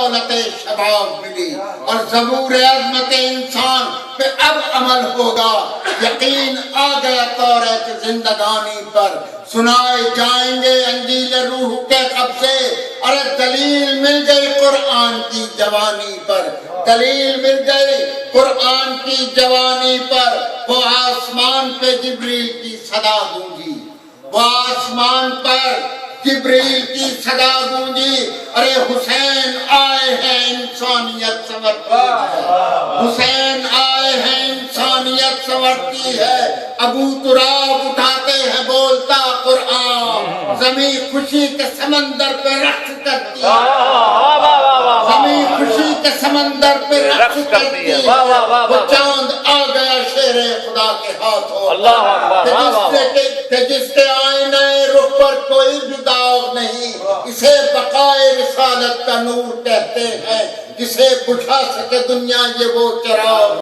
دولت شباب ملی اور زبور عظمت انسان پہ اب عمل ہوگا. یقین آ گیا توریت زندگانی پر، سنائے جائیں گے انجیل روح کے قبضے. ارے دلیل مل گئی قرآن کی جوانی پر، دلیل مل گئی قرآن کی جوانی پر. وہ آسمان پہ جبریل کی صدا گونجی، وہ آسمان پر جبریل کی صدا گونجی. ارے حسین آئے ہیں انسانیت سنورتی ہے، حسین آئے ہیں انسانیت سنورتی ہے. ابو تراب اٹھاتے ہیں بولتا قرآن، زمین خوشی کے سمندر پہ رقص کرتی ہے، زمین خوشی کے سمندر پہ رقص کرتی ہے. وہ چاند آ گیا شیر خدا کے ہاتھوں، جس کے آئینہ رخ پر کوئی بھی داغ نہیں. اسے بقائے رسالت کا نور کہتے ہیں، جسے بجھا سکے دنیا یہ وہ چراغ.